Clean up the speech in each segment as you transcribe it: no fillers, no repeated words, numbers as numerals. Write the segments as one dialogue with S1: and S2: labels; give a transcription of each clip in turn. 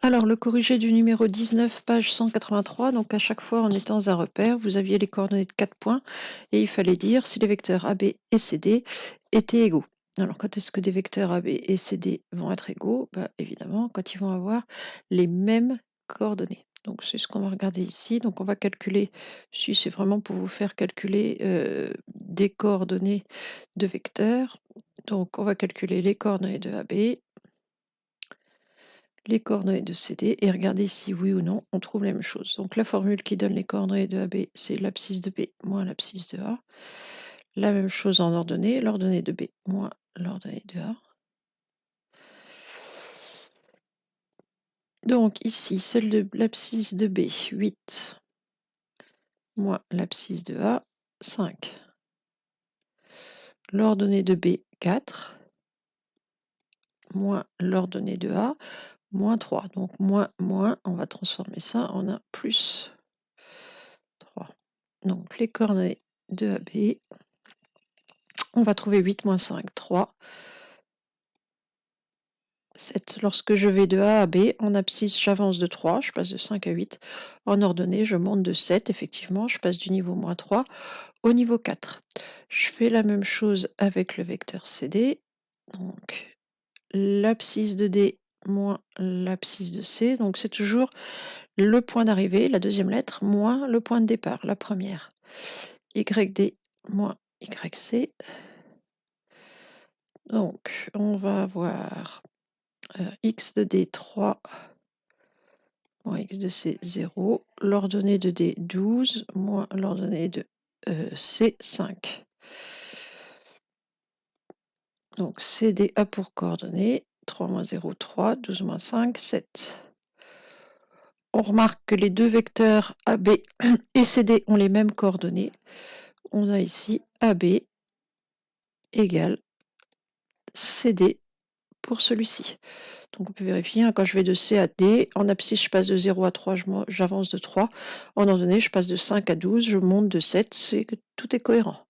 S1: Alors, le corrigé du numéro 19, page 183, donc à chaque fois en étant dans un repère, vous aviez les coordonnées de 4 points et il fallait dire si les vecteurs AB et CD étaient égaux. Alors, quand est-ce que des vecteurs AB et CD vont être égaux? Bah, évidemment, quand ils vont avoir les mêmes coordonnées. Donc, c'est ce qu'on va regarder ici. Donc, on va calculer, si c'est vraiment pour vous faire calculer des coordonnées de vecteurs. Donc, on va calculer les coordonnées de AB, les coordonnées de CD et regarder si oui ou non on trouve la même chose. Donc la formule qui donne les coordonnées de AB, c'est l'abscisse de B moins l'abscisse de A. La même chose en ordonnée, l'ordonnée de B moins l'ordonnée de A. Donc ici, celle de l'abscisse de B, 8, moins l'abscisse de A, 5. L'ordonnée de B, 4, moins l'ordonnée de A, moins 3. Donc moins, moins, on va transformer ça en un plus 3. Donc les coordonnées de AB, on va trouver 8 moins 5, 3. 7. Lorsque je vais de A à B, en abscisse, j'avance de 3, je passe de 5 à 8. En ordonnée, je monte de 7, effectivement, je passe du niveau moins 3 au niveau 4. Je fais la même chose avec le vecteur CD. Donc, l'abscisse de D moins l'abscisse de C. Donc, c'est toujours le point d'arrivée, la deuxième lettre, moins le point de départ, la première. YD moins YC. Donc, on va avoir x de D 3 moins x de C 0, l'ordonnée de D 12, moins l'ordonnée de C 5. Donc CD a pour coordonnées 3 moins 0, 3, 12 moins 5, 7. On remarque que les deux vecteurs AB et CD ont les mêmes coordonnées. On a ici AB égale CD pour celui-ci. Donc on peut vérifier, hein, quand je vais de C à D, en abscisse je passe de 0 à 3, j'avance de 3. En ordonnée, je passe de 5 à 12, je monte de 7, c'est que tout est cohérent.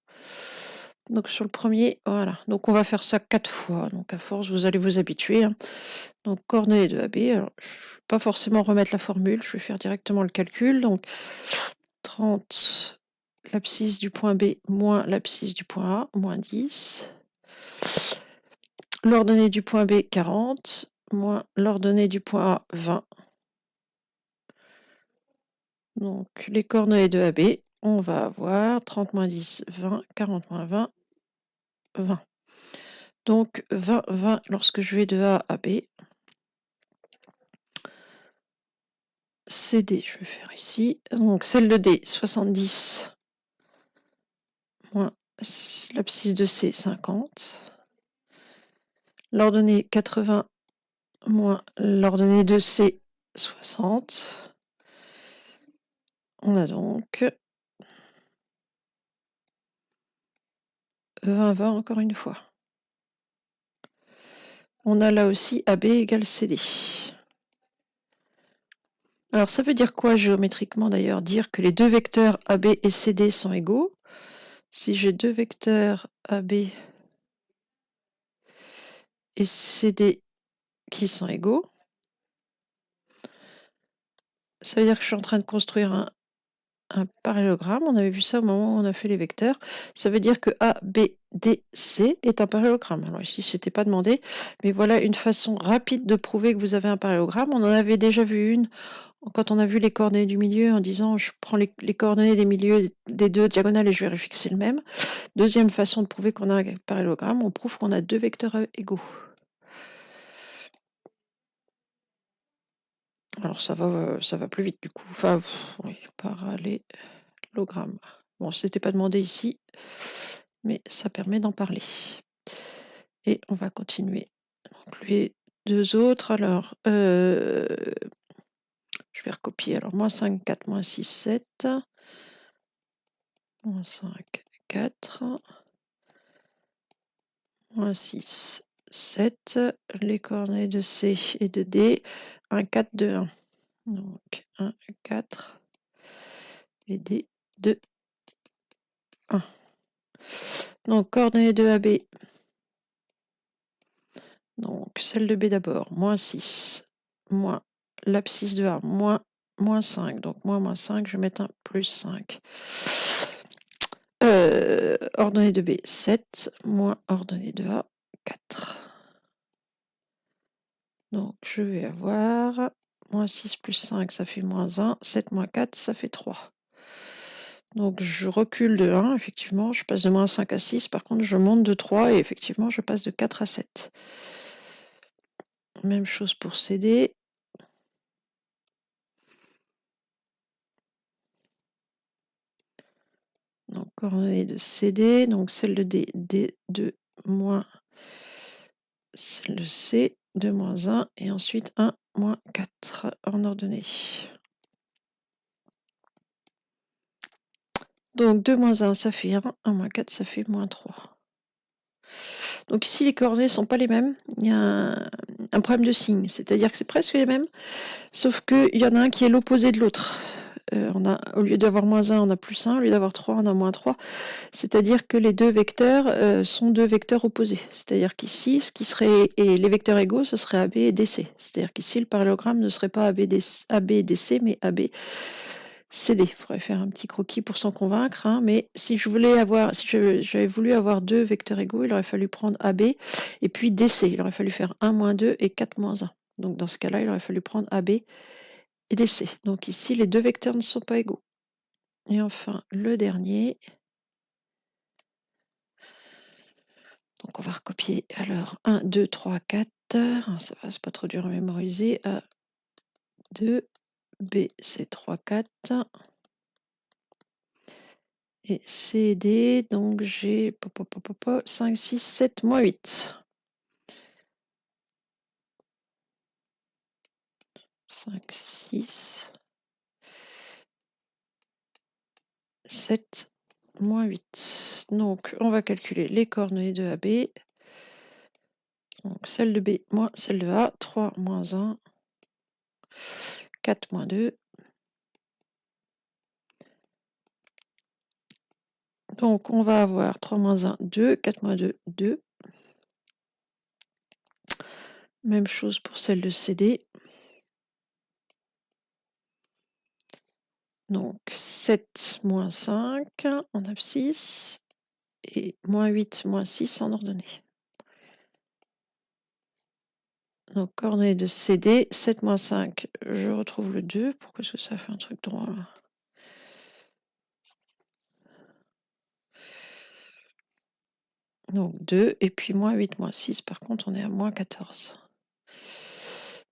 S1: Donc sur le premier, voilà. Donc on va faire ça 4 fois. Donc à force, vous allez vous habituer, hein. Donc coordonnées de AB, alors, je ne vais pas forcément remettre la formule, je vais faire directement le calcul. Donc 30, l'abscisse du point B moins l'abscisse du point A, moins 10. L'ordonnée du point B, 40, moins l'ordonnée du point A, 20. Donc les coordonnées de AB, on va avoir 30 moins 10, 20, 40 moins 20, 20. Donc 20, 20 lorsque je vais de A à B. CD, je vais faire ici. Donc celle de D, 70, moins l'abscisse de C, 50. L'ordonnée 80, moins l'ordonnée de C, 60. On a donc 20, 20 encore une fois. On a là aussi AB égale CD. Alors ça veut dire quoi géométriquement d'ailleurs? Dire que les deux vecteurs AB et CD sont égaux. Si j'ai deux vecteurs AB et CD qui sont égaux, ça veut dire que je suis en train de construire un parallélogramme. On avait vu ça au moment où on a fait les vecteurs. Ça veut dire que A, B, D, C est un parallélogramme. Alors ici, ce n'était pas demandé, mais voilà une façon rapide de prouver que vous avez un parallélogramme. On en avait déjà vu une quand on a vu les coordonnées du milieu en disant je prends les coordonnées des milieux des deux diagonales et je vérifie que c'est le même. Deuxième façon de prouver qu'on a un parallélogramme, on prouve qu'on a deux vecteurs égaux. Alors ça va plus vite du coup. Enfin, oui, parallélogramme. Bon, c'était pas demandé ici, mais ça permet d'en parler. Et on va continuer. Donc les deux autres, alors, je vais recopier. Alors, moins 5, 4, moins 6, 7. Moins 5, 4. Moins 6, 7. Les coordonnées de C et de D, 1, 4, 2, 1. Donc 1, 4 et D, 2, 1. Donc coordonnées de AB. Donc celle de B d'abord, moins 6, moins l'abscisse de A, moins 5. Donc moins 5, je vais mettre un plus 5. Ordonnée de B, 7, moins ordonnée de A, 4. Donc je vais avoir moins 6 plus 5, ça fait moins 1. 7 moins 4, ça fait 3. Donc je recule de 1, effectivement, je passe de moins 5 à 6. Par contre, je monte de 3 et effectivement, je passe de 4 à 7. Même chose pour CD. Donc coordonnée de CD, donc celle de D, D2 moins celle de C, 2 moins 1, et ensuite 1 moins 4 en ordonnée. Donc 2 moins 1, ça fait 1, 1 moins 4, ça fait moins 3. Donc ici, les coordonnées ne sont pas les mêmes. Il y a un problème de signe, c'est-à-dire que c'est presque les mêmes, sauf qu'il y en a un qui est l'opposé de l'autre. Au lieu d'avoir moins 1, on a plus 1, au lieu d'avoir 3, on a moins 3. C'est-à-dire que les deux vecteurs sont deux vecteurs opposés. C'est-à-dire qu'ici, et les vecteurs égaux, ce serait AB et DC. C'est-à-dire qu'ici, le parallélogramme ne serait pas AB et DC, mais AB CD. Il faudrait faire un petit croquis pour s'en convaincre, hein, mais si j'avais voulu avoir deux vecteurs égaux, il aurait fallu prendre AB et puis DC. Il aurait fallu faire 1 moins 2 et 4 moins 1. Donc dans ce cas-là, il aurait fallu prendre AB et DC. Donc ici, les deux vecteurs ne sont pas égaux. Et enfin, le dernier. Donc on va recopier. Alors 1, 2, 3, 4. Ça va, c'est pas trop dur à mémoriser. A, 2, B, c'est 3, 4. Et C, D, donc j'ai 5, 6, 7, moins 8. 5, 6, 7, moins 8. Donc, on va calculer les coordonnées de AB. Donc, celle de B moins celle de A. 3 moins 1. 4 moins 2. Donc, on va avoir 3 moins 1, 2. 4 moins 2, 2. Même chose pour celle de CD. Donc 7 moins 5 en abscisse et moins 8 moins 6 en ordonnée. Donc coordonnée de CD, 7 moins 5, je retrouve le 2. Pourquoi est-ce que ça fait un truc droit là? Donc 2, et puis moins 8 moins 6, par contre on est à moins 14.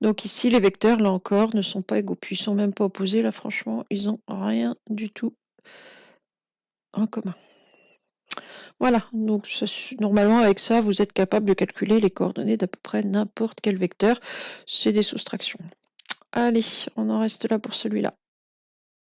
S1: Donc ici les vecteurs, là encore, ne sont pas égaux, puis ils sont même pas opposés, là franchement, ils n'ont rien du tout en commun. Voilà, donc normalement avec ça, vous êtes capable de calculer les coordonnées d'à peu près n'importe quel vecteur. C'est des soustractions. Allez, on en reste là pour celui-là.